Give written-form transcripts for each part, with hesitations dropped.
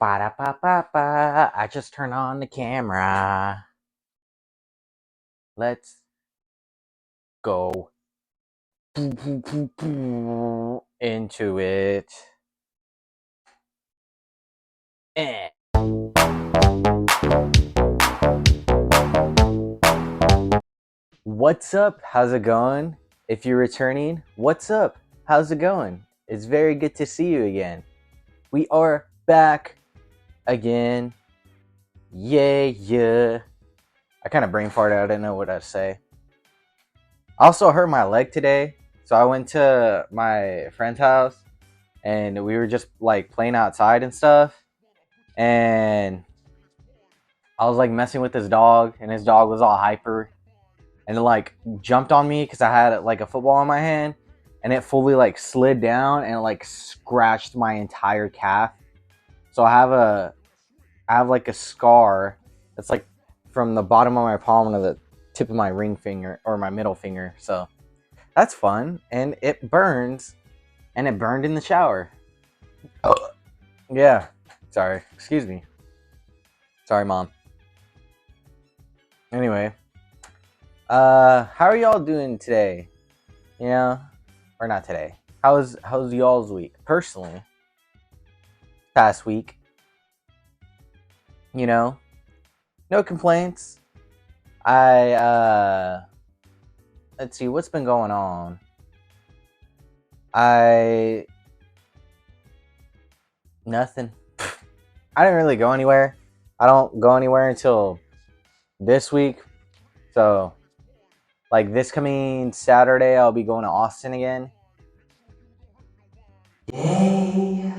Ba-da-ba-ba-ba. I just turned on the camera. Let's go into it. Eh. What's up? How's it going? If you're returning, what's up? How's it going? It's very good to see you again. We are back again. Yeah. I kind of brain farted. I didn't know what I'd say. I also hurt my leg today, so I went to my friend's house and we were just like playing outside and stuff. And I was like messing with his dog, and his dog was all hyper and it like jumped on me because I had like a football in my hand, and it fully like slid down and like scratched my entire calf. So I have like a scar that's like from the bottom of my palm to the tip of my ring finger or my middle finger. So that's fun, and it burns, and it burned in the shower. Oh. Yeah. Sorry. Excuse me. Sorry, mom. Anyway, how are y'all doing today? You know, or not today. How's y'all's week? Personally, past week, you know, no complaints. I let's see what's been going on. I Nothing. I didn't really go anywhere. I don't go anywhere until this week. So, like this coming Saturday, I'll be going to Austin again. Yay!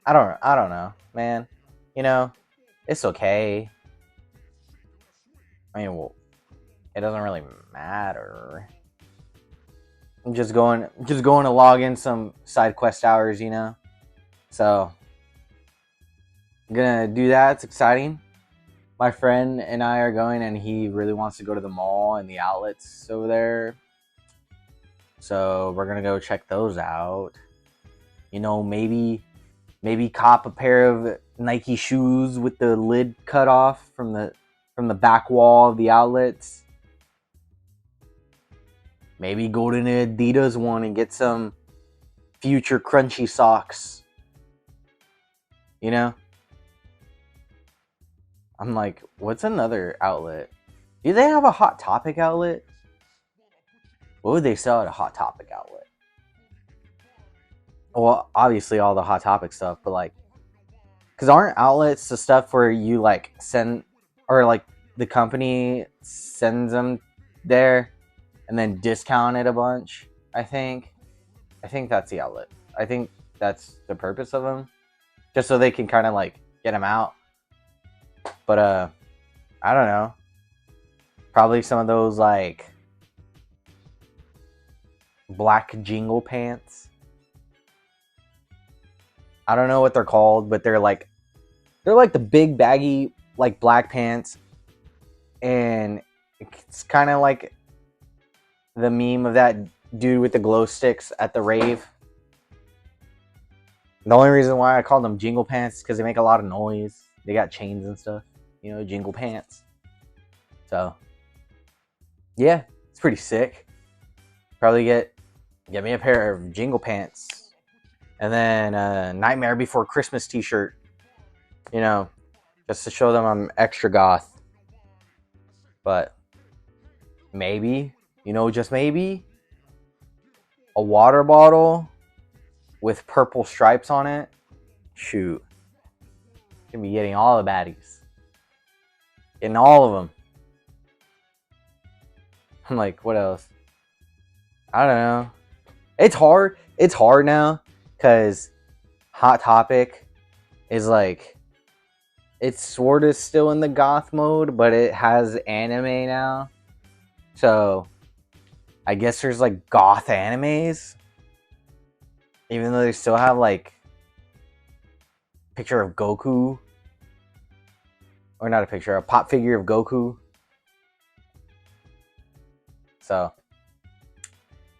I don't know, man. You know, it's okay. I mean, well, it doesn't really matter. I'm just going to log in some side quest hours, you know. So I'm gonna do that. It's exciting. My friend and I are going, and he really wants to go to the mall and the outlets over there. So we're gonna go check those out. You know, maybe cop a pair of Nike shoes with the lid cut off from the back wall of the outlets. Maybe go to an Adidas one and get some future crunchy socks. You know? I'm like, what's another outlet? Do they have a Hot Topic outlet? What would they sell at a Hot Topic outlet? Well, obviously all the Hot Topic stuff, but like, because aren't outlets the stuff where you like send, or like the company sends them there and then discount it a bunch? I think that's the outlet. I think that's the purpose of them, just so they can kind of like get them out. But I don't know. Probably some of those like black jingle pants. I don't know what they're called, but they're like the big baggy like black pants, and it's kind of like the meme of that dude with the glow sticks at the rave. The only reason why I call them jingle pants is because they make a lot of noise. They got chains and stuff, you know, jingle pants. So yeah, it's pretty sick. Probably get me a pair of jingle pants, and then a Nightmare Before Christmas T-shirt. You know, just to show them I'm extra goth. But maybe, you know, just maybe a water bottle with purple stripes on it. Shoot, gonna be getting all the baddies, getting all of them. I'm like, what else? I don't know. It's hard. It's hard now because Hot Topic is like, it's sort of still in the goth mode, but it has anime now. So I guess there's like goth animes, even though they still have like picture of Goku, or not a picture, a pop figure of Goku. So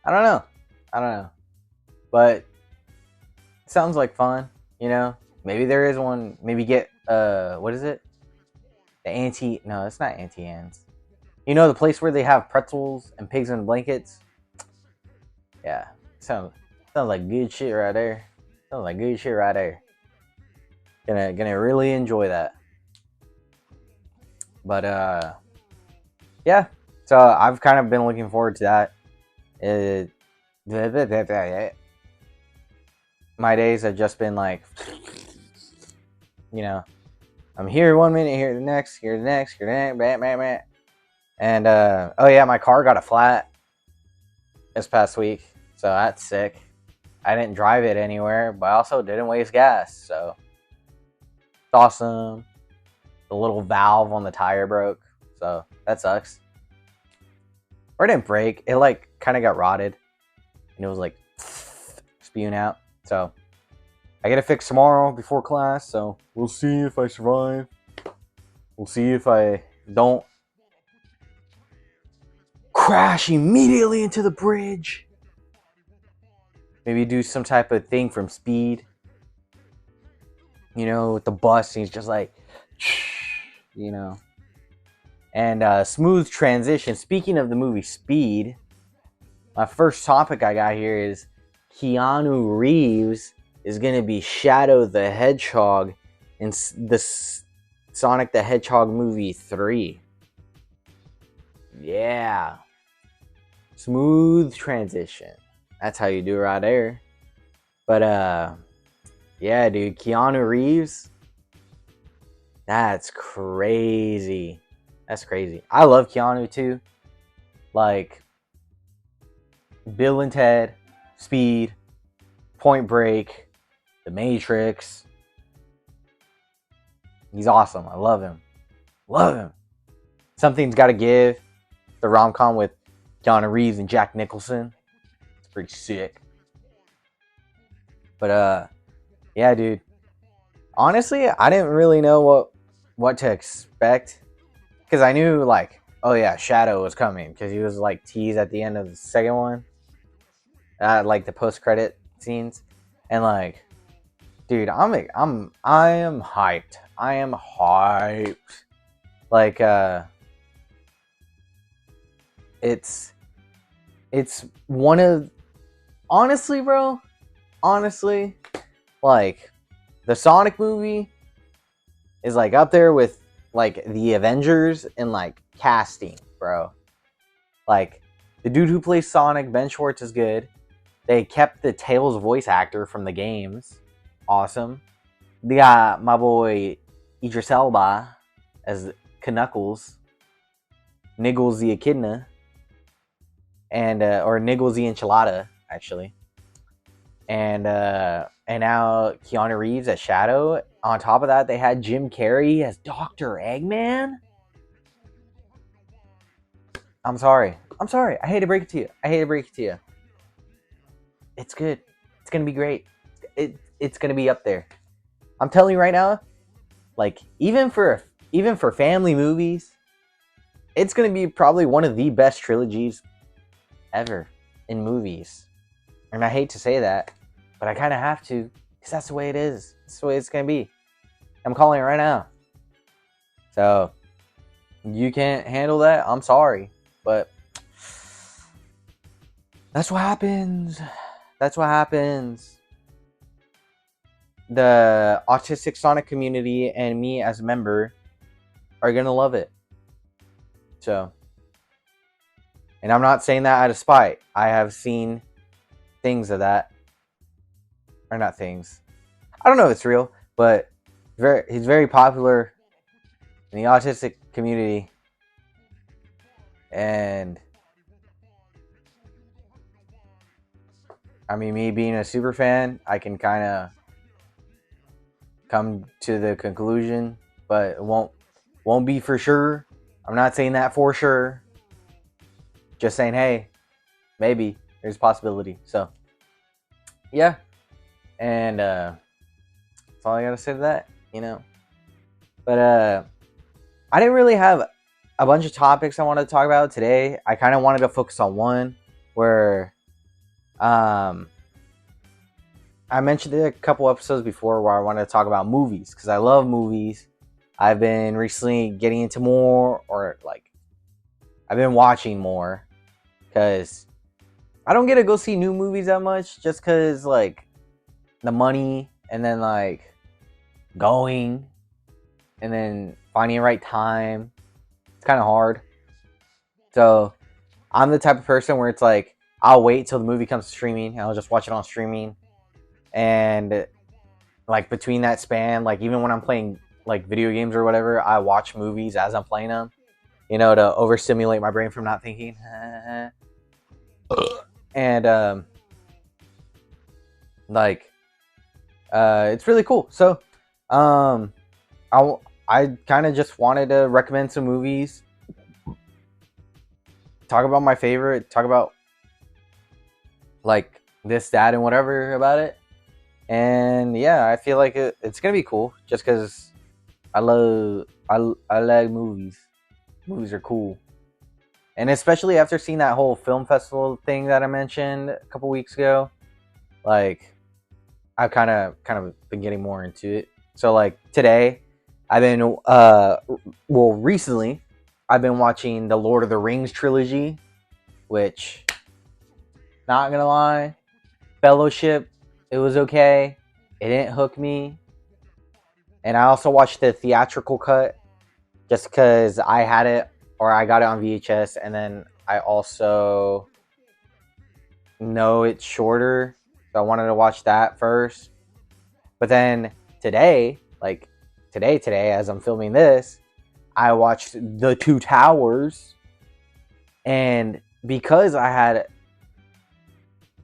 I don't know, but it sounds like fun, you know. Maybe there is one. Maybe get what is it? The Auntie. No, it's not Auntie Anne's. You know the place where they have pretzels and pigs in blankets. Yeah, sounds like good shit right there. Sounds like good shit right there. Gonna really enjoy that. But yeah. So I've kind of been looking forward to that. It, my days have just been like, you know, I'm here 1 minute, here the next, here the next, here the next, bam, bam, bam. And oh yeah, my car got a flat this past week, so that's sick. I didn't drive it anywhere, but I also didn't waste gas, so it's awesome. The little valve on the tire broke, so that sucks. Or it didn't break, it like kind of got rotted, and it was like spewing out. So I get it fixed tomorrow before class, so we'll see if I survive. We'll see if I don't crash immediately into the bridge. Maybe do some type of thing from Speed. You know, with the bus, and he's just like, you know. And smooth transition. Speaking of the movie Speed, my first topic I got here is Keanu Reeves is going to be Shadow the Hedgehog in the Sonic the Hedgehog movie 3. Yeah. Smooth transition. That's how you do it right there. But yeah, dude, Keanu Reeves. That's crazy. That's crazy. I love Keanu too. Like Bill and Ted, Speed, Point Break, The Matrix. He's awesome. I love him. Love him. Something's Gotta Give. The rom-com with Keanu Reeves and Jack Nicholson. It's pretty sick. But yeah, dude. Honestly, I didn't really know what to expect, because I knew like, oh yeah, Shadow was coming because he was like teased at the end of the second one, like the post-credit scenes, and like, dude, I am hyped. I am hyped. Like it's one of, honestly, bro, like the Sonic movie is like up there with like the Avengers and like casting, bro. Like the dude who plays Sonic, Ben Schwartz, is good. They kept the Tails voice actor from the games. Awesome. They got my boy Idris Elba as Knuckles, Niggles the Echidna, and or Niggles the Enchilada, actually. And now Keanu Reeves as Shadow. On top of that, they had Jim Carrey as Dr. Eggman. I'm sorry. I hate to break it to you. It's good. It's gonna be great. It's gonna be up there. I'm telling you right now, like even for family movies, it's gonna be probably one of the best trilogies ever in movies. And I hate to say that, but I kind of have to, because that's the way it is. That's the way it's gonna be. I'm calling it right now. So you can't handle that, I'm sorry, but that's what happens. The autistic Sonic community and me as a member are gonna love it. So, and I'm not saying that out of spite. I have seen things of that, or not things. I don't know if it's real, but he's very popular in the autistic community, and I mean, me being a super fan, I can kind of come to the conclusion, but it won't be for sure. I'm not saying that for sure. Just saying, hey, maybe there's a possibility. So, yeah, and that's all I gotta say to that, you know. But I didn't really have a bunch of topics I wanted to talk about today. I kind of wanted to focus on one where I mentioned it a couple episodes before where I wanted to talk about movies because I love movies. I've been recently getting into more, or like I've been watching more because I don't get to go see new movies that much just because like the money and then like going and then finding the right time. It's kind of hard. So I'm the type of person where it's like I'll wait till the movie comes to streaming and I'll just watch it on streaming. And like between that span, like even when I'm playing like video games or whatever, I watch movies as I'm playing them, to overstimulate my brain from not thinking. And like it's really cool. So um I kind of just wanted to recommend some movies, talk about my favorite, talk about like this, that, and whatever about it. And yeah, I feel like it's gonna be cool just because I like movies. Movies are cool, and especially after seeing that whole film festival thing that I mentioned a couple weeks ago, like I've kind of been getting more into it. So like today, I've been recently I've been watching the Lord of the Rings trilogy, which, not gonna lie, Fellowship, it was okay. It didn't hook me. And I also watched the theatrical cut just because I had it, or I got it on VHS, and then I also know it's shorter, so I wanted to watch that first. But then today, like today, as I'm filming this, I watched The Two Towers, and because I had a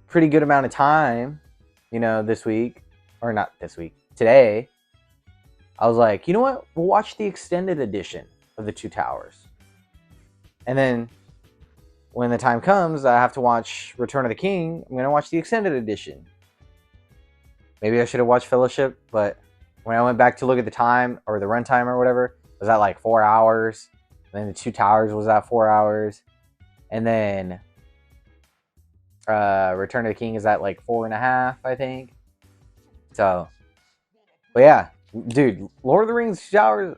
pretty good amount of time, this week, or not this week, today, I was like, you know what? We'll watch the extended edition of The Two Towers. And then when the time comes, I have to watch Return of the King. I'm going to watch the extended edition. Maybe I should have watched Fellowship, but when I went back to look at the time or the runtime or whatever, it was at like 4 hours. And then The Two Towers was at 4 hours. And then Return of the King is at like 4.5, I think. So, but yeah, dude, Lord of the Rings 2 hours,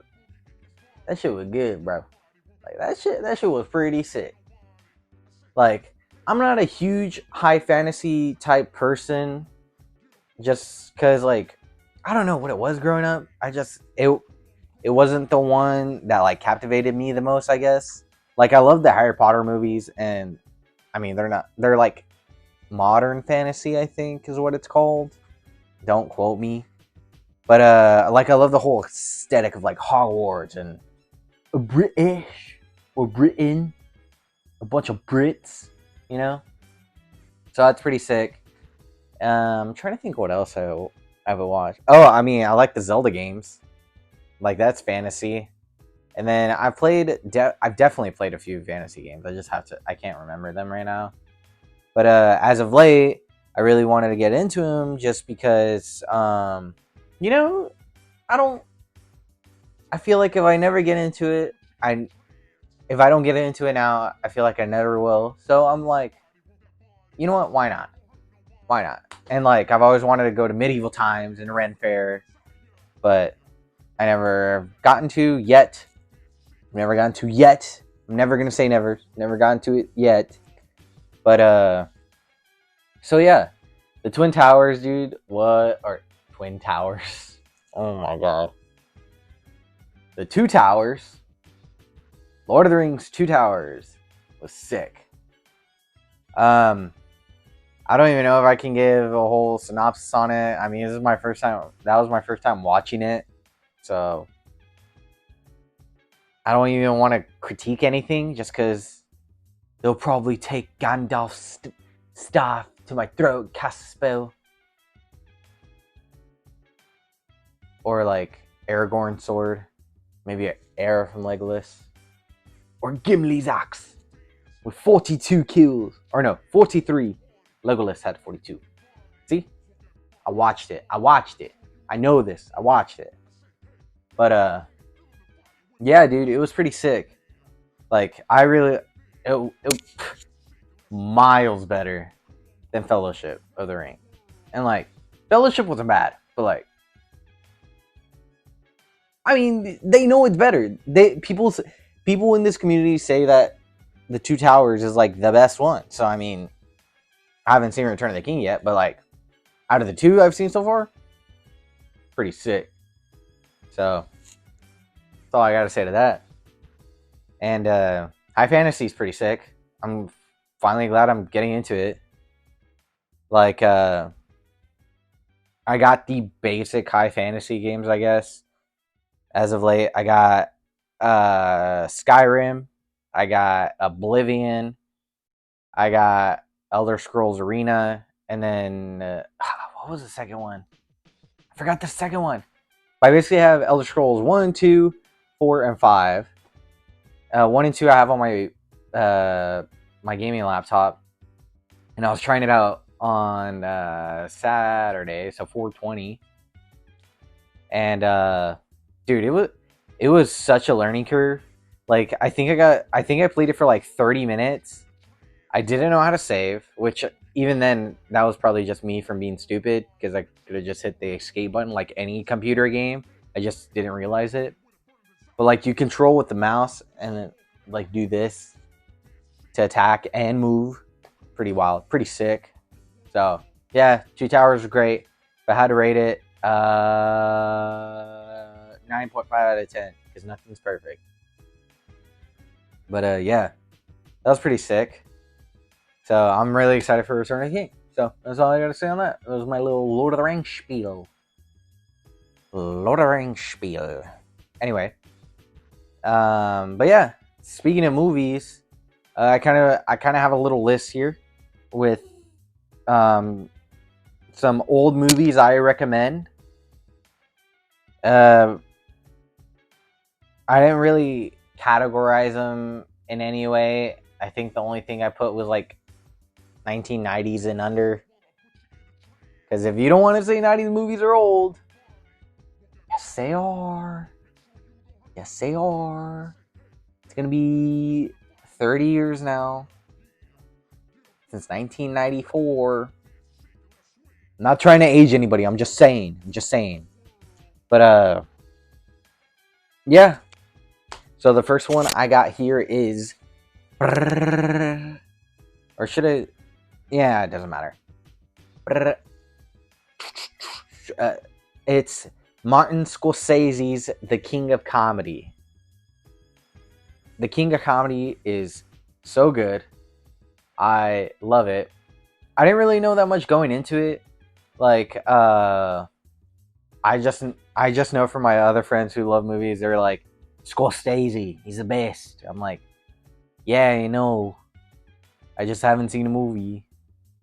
that shit was good, bro. Like that shit was pretty sick. Like, I'm not a huge high fantasy type person, just because like I don't know what it was growing up. It wasn't the one that like captivated me the most, I guess. Like I love the Harry Potter movies, and I mean they're like modern fantasy, I think is what it's called. Don't quote me. But like I love the whole aesthetic of like Hogwarts and British or Britain, a bunch of Brits, you know. So that's pretty sick. I'm trying to think what else I've watched. Oh, I mean, I like the Zelda games. Like that's fantasy. And then I've definitely played a few fantasy games. I can't remember them right now. But as of late, I really wanted to get into them just because, you know, I don't. I feel like if I never get into it, if I don't get into it now, I feel like I never will. So I'm like, you know what? Why not? Why not? And like, I've always wanted to go to medieval times and Ren Fair, but I never gotten to yet. Never gotten to yet. I'm never gonna say never. Never gotten to it yet. But so yeah, the Twin Towers, dude. What are Twin Towers? Oh my god. The Two Towers. Lord of the Rings, Two Towers was sick. I don't even know if I can give a whole synopsis on it. I mean, this is my first time. That was my first time watching it, so I don't even want to critique anything just because they'll probably take Gandalf's staff to my throat, cast a spell, or like Aragorn's sword, maybe an arrow from Legolas, or Gimli's axe with 42 kills, or no, 43. Legolas had 42. See? I watched it. I know this. I watched it. But yeah, dude, it was pretty sick. Like it miles better than Fellowship of the Ring. And like Fellowship wasn't bad, but like, I mean, they know it's better. People in this community say that the Two Towers is like the best one. So I mean, I haven't seen Return of the King yet, but like, out of the two I've seen so far, pretty sick. So that's all I gotta say to that. And High Fantasy is pretty sick. I'm finally glad I'm getting into it. Like, I got the basic High Fantasy games, I guess. As of late, I got Skyrim, I got Oblivion, I got Elder Scrolls Arena, and then what was the second one? I forgot the second one. But I basically have Elder Scrolls 1, 2, 4, and 5. 1 and 2 I have on my my gaming laptop, and I was trying it out on Saturday, so 420, and dude, it was such a learning curve. Like I think I played it for like 30 minutes. I didn't know how to save, which even then that was probably just me from being stupid because I could have just hit the escape button like any computer game. I just didn't realize it. But like you control with the mouse and then like do this to attack and move. Pretty wild, pretty sick. So yeah, Two Towers are great. If I had to rate it, 9.5 out of 10 because nothing's perfect. But yeah, that was pretty sick. So I'm really excited for Return of the King. So that's all I gotta say on that. That was my little Lord of the Rings spiel. Lord of the Rings spiel. Anyway, but yeah, speaking of movies, I kind of have a little list here with some old movies I recommend. I didn't really categorize them in any way. I think the only thing I put was like 1990s and under. Because if you don't want to say 90s movies are old, yes they are. Yes they are. It's going to be 30 years now. Since 1994. I'm not trying to age anybody. I'm just saying. But yeah. So the first one I got here is, or should I? Yeah, it doesn't matter. It's Martin Scorsese's The King of Comedy. The King of Comedy is so good. I love it. I didn't really know that much going into it. Like, I just know from my other friends who love movies, they're like, Scorsese, he's the best. I'm like, yeah, I know. I just haven't seen a movie.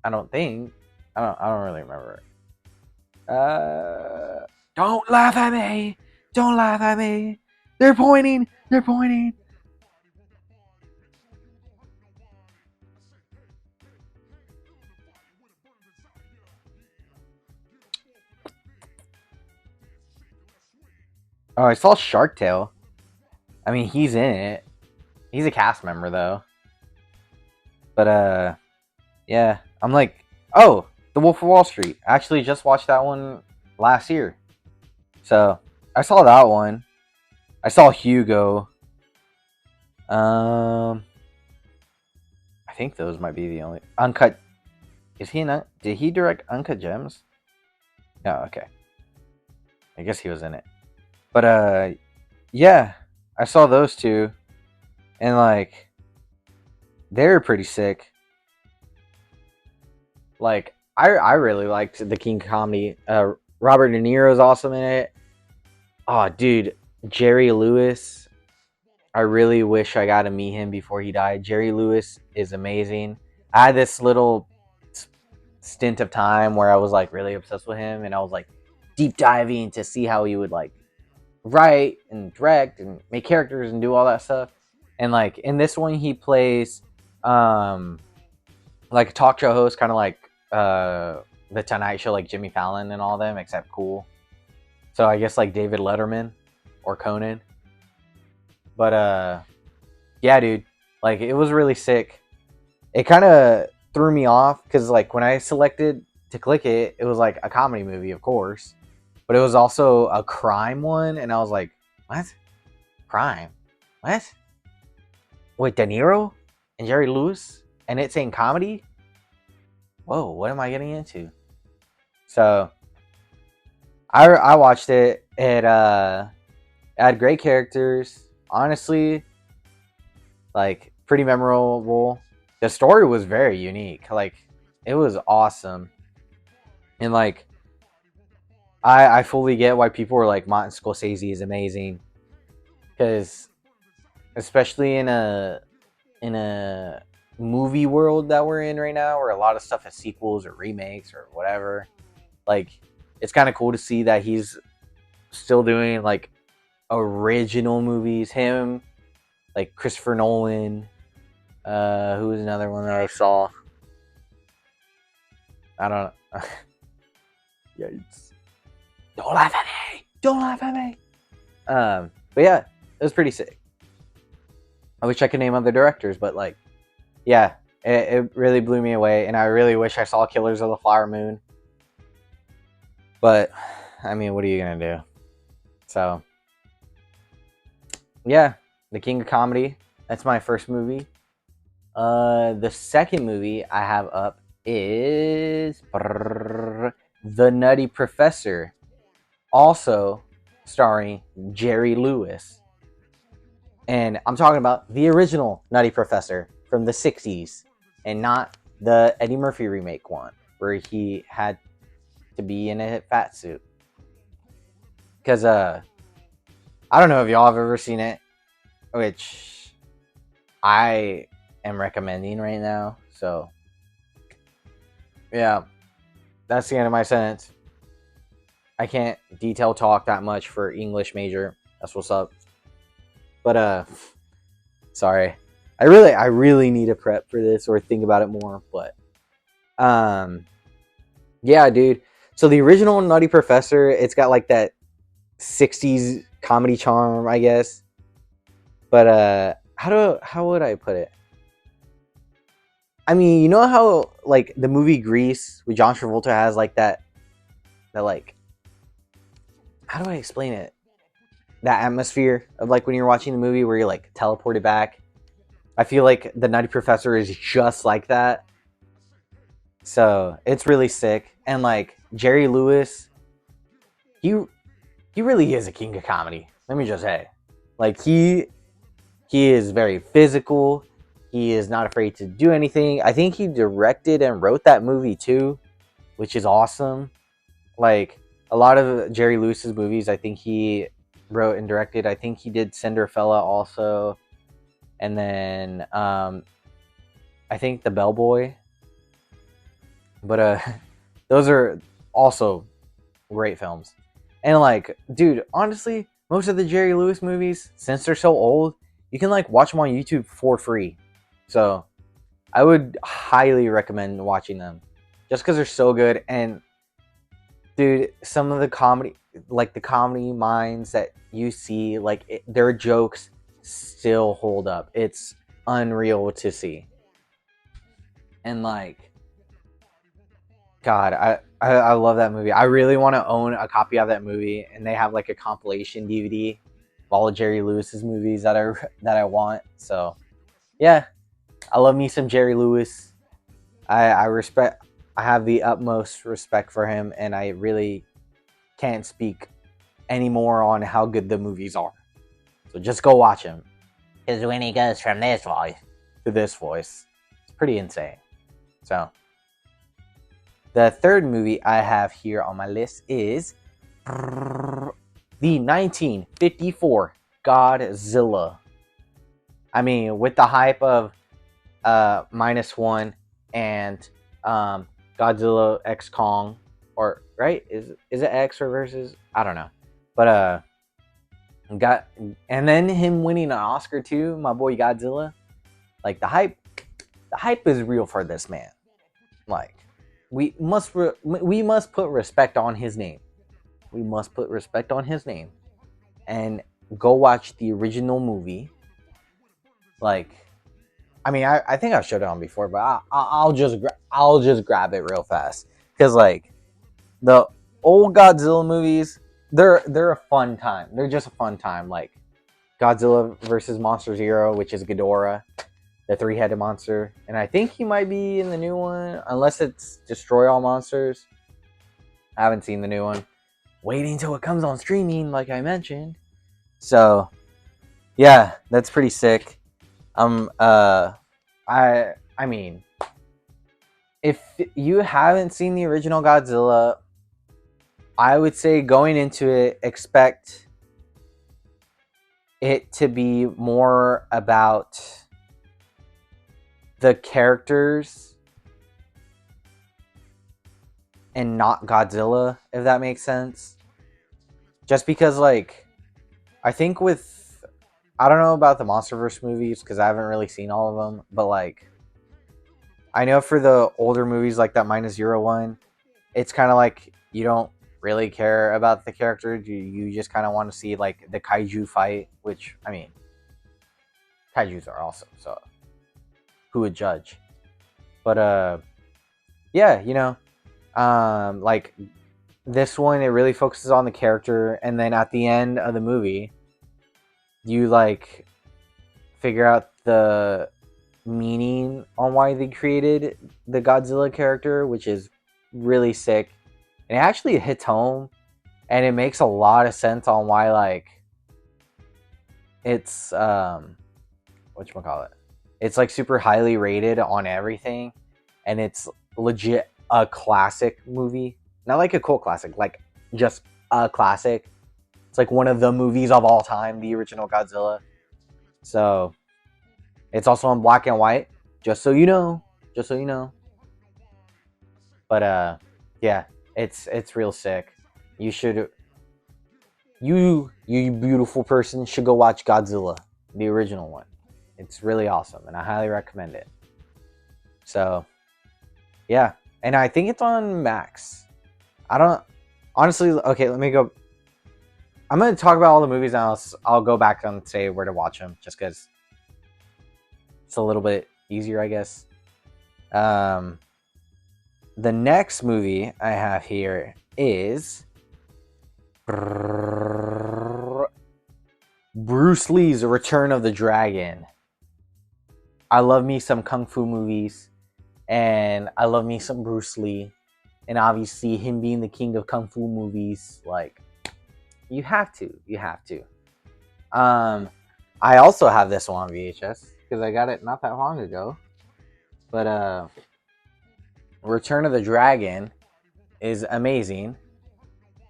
I don't think. I don't really remember it. Don't laugh at me. Don't laugh at me. They're pointing. They're pointing. Oh, I saw Shark Tale. I mean, he's in it. He's a cast member though. But yeah, I'm like, oh, The Wolf of Wall Street. I actually just watched that one last year. So I saw that one. I saw Hugo. I think those might be the only Uncut. Is he not? Did he direct Uncut Gems? No, okay. I guess he was in it. But yeah, I saw those two, and like, they're pretty sick. Like, I really liked the King Comedy. Robert De Niro's awesome in it. Oh, dude, Jerry Lewis. I really wish I got to meet him before he died. Jerry Lewis is amazing. I had this little stint of time where I was like really obsessed with him, and I was like deep diving to see how he would like write and direct and make characters and do all that stuff. And like in this one, he plays like a talk show host, kind of like the Tonight Show, like Jimmy Fallon and all them, except cool. So I guess like David Letterman or Conan. But yeah, dude, like it was really sick. It kind of threw me off because like when I selected to click it, it was like a comedy movie, of course, but it was also a crime one, and I was like, what? Crime? What? Wait, De Niro and Jerry Lewis, and it's in comedy? Whoa, what am I getting into? So I watched it. It had great characters. Honestly, like pretty memorable. The story was very unique. Like it was awesome. And like I fully get why people were like Martin Scorsese is amazing. Cause especially in a movie world that we're in right now where a lot of stuff is sequels or remakes or whatever. Like it's kind of cool to see that he's still doing like original movies. Him, like Christopher Nolan. Who was another one that I saw? I don't know. Yikes. Don't laugh at me. Don't laugh at me. But yeah, it was pretty sick. I wish I could name other directors, but like, yeah, it really blew me away, and I really wish I saw Killers of the Flower Moon. But I mean, what are you gonna do? So yeah, The King of Comedy. That's my first movie. The second movie I have up is The Nutty Professor, also starring Jerry Lewis. And I'm talking about the original Nutty Professor from the 60s and not the Eddie Murphy remake one where he had to be in a fat suit. Because I don't know if y'all have ever seen it, which I am recommending right now. So yeah, that's the end of my sentence. I can't detail talk that much for English major. That's what's up. But sorry. I really need to prep for this or think about it more, but yeah, dude. So the original Nutty Professor, it's got like that 60s comedy charm, I guess. But how would I put it? I mean, you know how like the movie Grease with John Travolta has like that like, how do I explain it? That atmosphere of like when you're watching the movie where you're like teleported back. I feel like the Nutty Professor is just like that. So it's really sick. And like Jerry Lewis, he really is a king of comedy. Let me just say. Like he is very physical. He is not afraid to do anything. I think he directed and wrote that movie too, which is awesome. Like a lot of Jerry Lewis's movies, I think he wrote and directed. I think he did Cinderfella also. And then I think The Bellboy. But those are also great films. And like, dude, honestly, most of the Jerry Lewis movies, since they're so old, you can like watch them on YouTube for free. So I would highly recommend watching them just because they're so good. And dude, some of the comedy, like the comedy minds that you see, like their jokes still hold up. It's unreal to see. And like, God, I love that movie. I really want to own a copy of that movie, and they have like a compilation DVD of all of Jerry Lewis's movies that I want. So yeah, I love me some Jerry Lewis. I respect. I have the utmost respect for him, and I really can't speak anymore on how good the movies are. So just go watch him. Because when he goes from this voice to this voice, it's pretty insane. So the third movie I have here on my list is the 1954 Godzilla. I mean, with the hype of -1 and Godzilla X Kong, or right? Is it X or versus? I don't know. But and then him winning an Oscar too, my boy Godzilla. Like the hype is real for this man. Like we must put respect on his name. We must put respect on his name, and go watch the original movie. Like, I mean, I think I've showed it on before, but I'll just grab it real fast because like the old Godzilla movies, they're a fun time. They're just a fun time. Like Godzilla versus Monster Zero, which is Ghidorah, the three-headed monster, and I think he might be in the new one, unless it's Destroy All Monsters. I haven't seen the new one. Waiting till it comes on streaming, like I mentioned. So, yeah, that's pretty sick. I mean, if you haven't seen the original Godzilla, I would say going into it, expect it to be more about the characters and not Godzilla, if that makes sense. Just because, like, I think with, I don't know about the MonsterVerse movies because I haven't really seen all of them, but like, I know for the older movies like that Minus Zero one, it's kind of like you don't really care about the character. You just kind of want to see like the kaiju fight, which, I mean, kaijus are awesome, so who would judge? But yeah, like this one, it really focuses on the character, and then at the end of the movie, you like figure out the meaning on why they created the Godzilla character, which is really sick. And it actually hits home, and it makes a lot of sense on why like it's whatchamacallit. It's like super highly rated on everything, and it's legit a classic movie. Not like a cult classic, like just a classic. It's like one of the movies of all time, the original Godzilla. So it's also in black and white, just so you know. Just so you know. But yeah, it's real sick. You should, you beautiful person, should go watch Godzilla, the original one. It's really awesome, and I highly recommend it. So, yeah, and I think it's on Max. I don't honestly. Okay, let me go. I'm gonna talk about all the movies, and I'll go back and say where to watch them, just because it's a little bit easier, I guess. The next movie I have here is Bruce Lee's Return of the Dragon. I love me some kung fu movies, and I love me some Bruce Lee, and obviously him being the king of kung fu movies, like you have to. I also have this one on VHS because I got it not that long ago. But Return of the Dragon is amazing.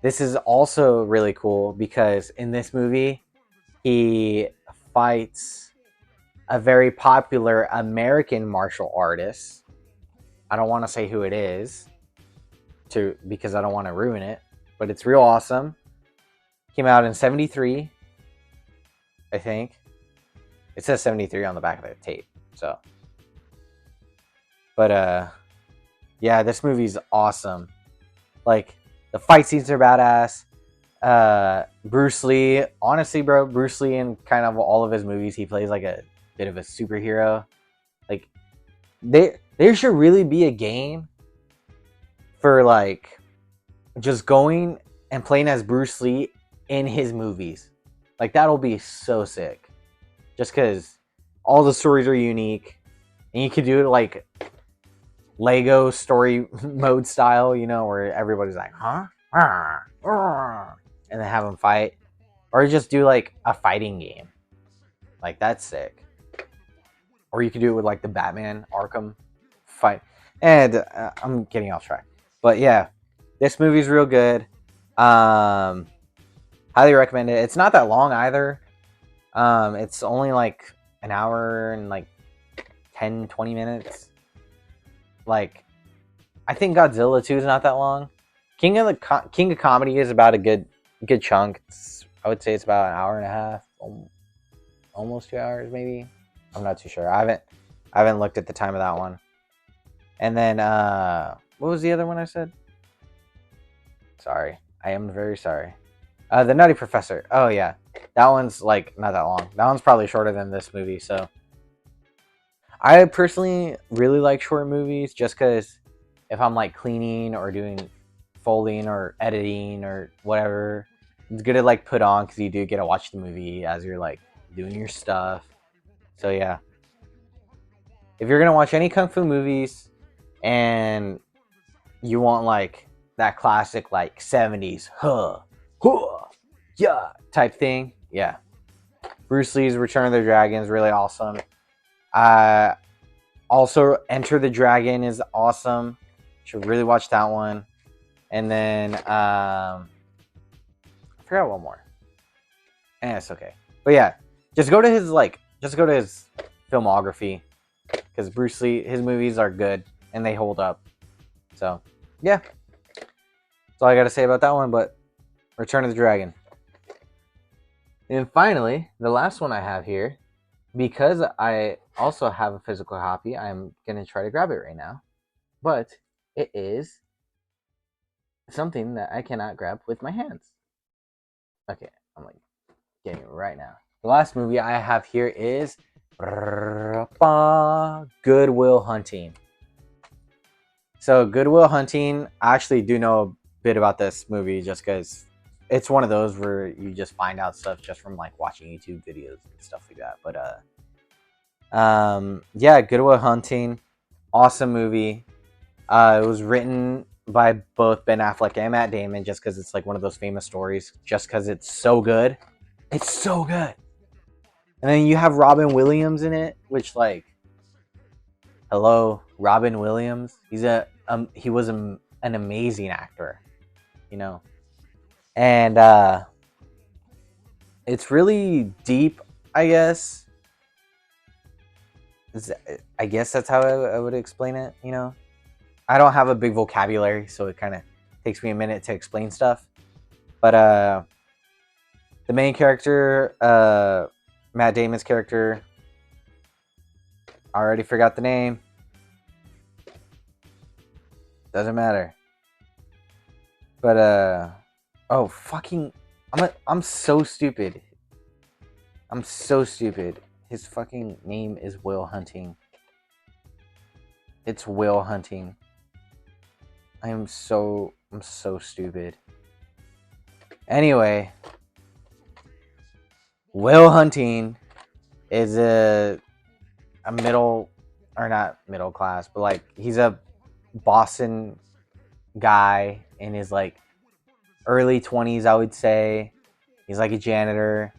This is also really cool because in this movie, he fights a very popular American martial artist. I don't want to say who it is because I don't want to ruin it, but it's real awesome. Came out in 73, I think. It says 73 on the back of the tape. So, but yeah, this movie's awesome. Like, the fight scenes are badass. Bruce Lee, honestly, bro, Bruce Lee in kind of all of his movies, he plays like a bit of a superhero. Like, there should really be a game for like just going and playing as Bruce Lee in his movies. Like, that'll be so sick. Just because all the stories are unique, and you could do it like Lego story mode style, where everybody's like, huh? And then have them fight. Or just do like a fighting game. Like, that's sick. Or you could do it with like the Batman Arkham fight. And I'm getting off track. But yeah, this movie's real good. Highly recommend it. It's not that long either. It's only like an hour and like 10-20 minutes. Like, I think Godzilla 2 is not that long. King of Comedy is about a good chunk. I would say it's about an hour and a half, almost 2 hours maybe. I'm not too sure. I haven't looked at the time of that one. And then what was the other one I said? Sorry, I am very sorry. The Nutty Professor. Oh yeah, that one's like not that long. That one's probably shorter than this movie. So I personally really like short movies just because if I'm like cleaning or doing folding or editing or whatever. It's good to like put on because you do get to watch the movie as you're like doing your stuff. So yeah, if you're gonna watch any kung fu movies and you want like that classic like 70s yeah type thing, yeah, Bruce Lee's Return of the Dragon is really awesome. Also Enter the Dragon is awesome. Should really watch that one. And then I forgot one more. It's okay. But yeah, just go to his filmography, because Bruce Lee, his movies are good and they hold up. So yeah, that's all I got to say about that one. But Return of the Dragon. And finally, the last one I have here, because I also have a physical copy, I'm gonna try to grab it right now, but it is something that I cannot grab with my hands. Okay, I'm like getting it right now. The last movie I have here is Good Will Hunting. So Good Will Hunting, I actually do know a bit about this movie just because it's one of those where you just find out stuff just from like watching YouTube videos and stuff like that. But yeah, Good Will Hunting, awesome movie. It was written by both Ben Affleck and Matt Damon just because it's like one of those famous stories, just because it's so good. It's so good. And then you have Robin Williams in it, which like, hello, Robin Williams. He was an amazing actor, you know. And it's really deep, I guess. I guess that's how I would explain it, you know. I don't have a big vocabulary, so it kind of takes me a minute to explain stuff. But the main character, Matt Damon's character, I already forgot the name. Doesn't matter. But oh fucking, I'm so stupid. I'm so stupid. His fucking name is Will Hunting. It's Will Hunting. I'm so stupid. Anyway, Will Hunting is a middle, or not middle class, but like he's a Boston guy in his like early 20s, I would say. He's like a janitor,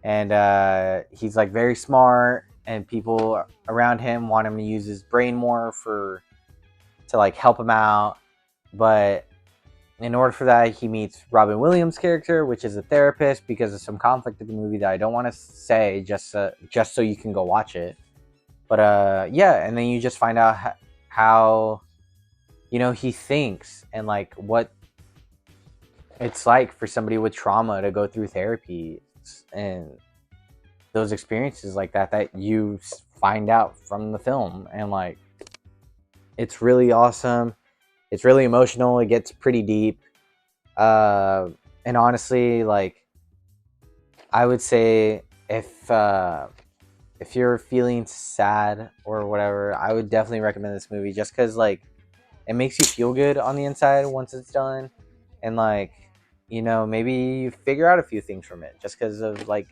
and he's like very smart, and people around him want him to use his brain more to like help him out. But in order for that, he meets Robin Williams' character, which is a therapist, because of some conflict in the movie that I don't want to say, just so you can go watch it. But yeah, and then you just find out how he thinks, and like what it's like for somebody with trauma to go through therapy, and those experiences like that you find out from the film. And like, it's really awesome. It's really emotional. It gets pretty deep. And honestly, like, I would say if you're feeling sad or whatever, I would definitely recommend this movie, just because like it makes you feel good on the inside once it's done. And like, maybe you figure out a few things from it just because of like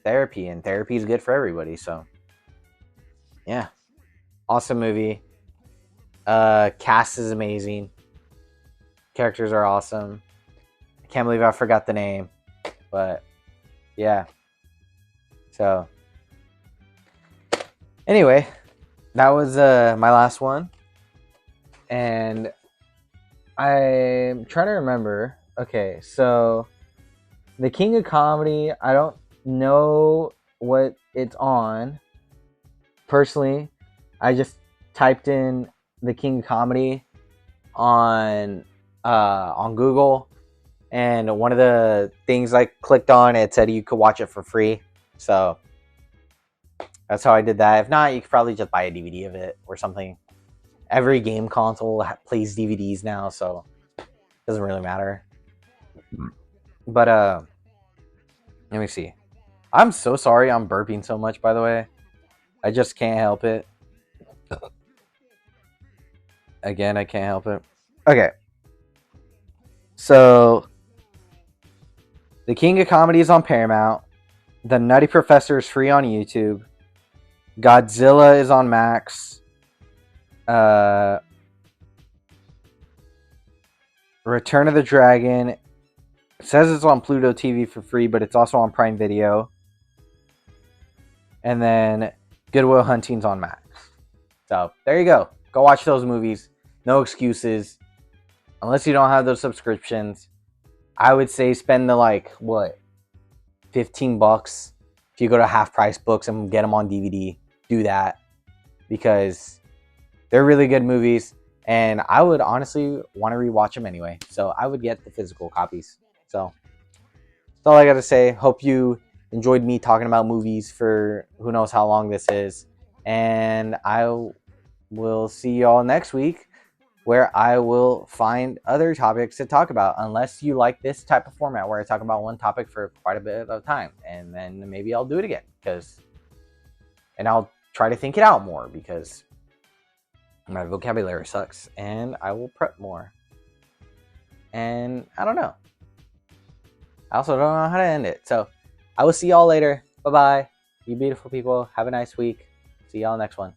therapy, and therapy is good for everybody. So yeah, awesome movie. Cast is amazing. Characters are awesome. I can't believe I forgot the name, but yeah. So anyway, that was my last one, and I'm trying to remember. Okay, so The King of Comedy, I don't know what it's on. Personally, I just typed in The King of Comedy on Google, and one of the things I clicked on, it said you could watch it for free. So that's how I did that. If not, you could probably just buy a DVD of it or something. Every game console plays DVDs now, so it doesn't really matter. But let me see. I'm so sorry I'm burping so much, by the way. I just can't help it. Again, I can't help it. Okay. So, The King of Comedy is on Paramount. The Nutty Professor is free on YouTube. Godzilla is on Max. Return of the Dragon. It says it's on Pluto TV for free, but it's also on Prime Video. And then Good Will Hunting's on Max. So there you go. Go watch those movies. No excuses. Unless you don't have those subscriptions, I would say spend the $15 if you go to Half Price Books and get them on DVD. Do that because they're really good movies, and I would honestly want to rewatch them anyway. So I would get the physical copies. So that's all I got to say. Hope you enjoyed me talking about movies for who knows how long this is, and I will see y'all next week, where I will find other topics to talk about, unless you like this type of format where I talk about one topic for quite a bit of time, and then maybe I'll do it again, and I'll try to think it out more because my vocabulary sucks, and I will prep more. And I don't know. I also don't know how to end it. So I will see y'all later. Bye-bye. You beautiful people. Have a nice week. See y'all next one.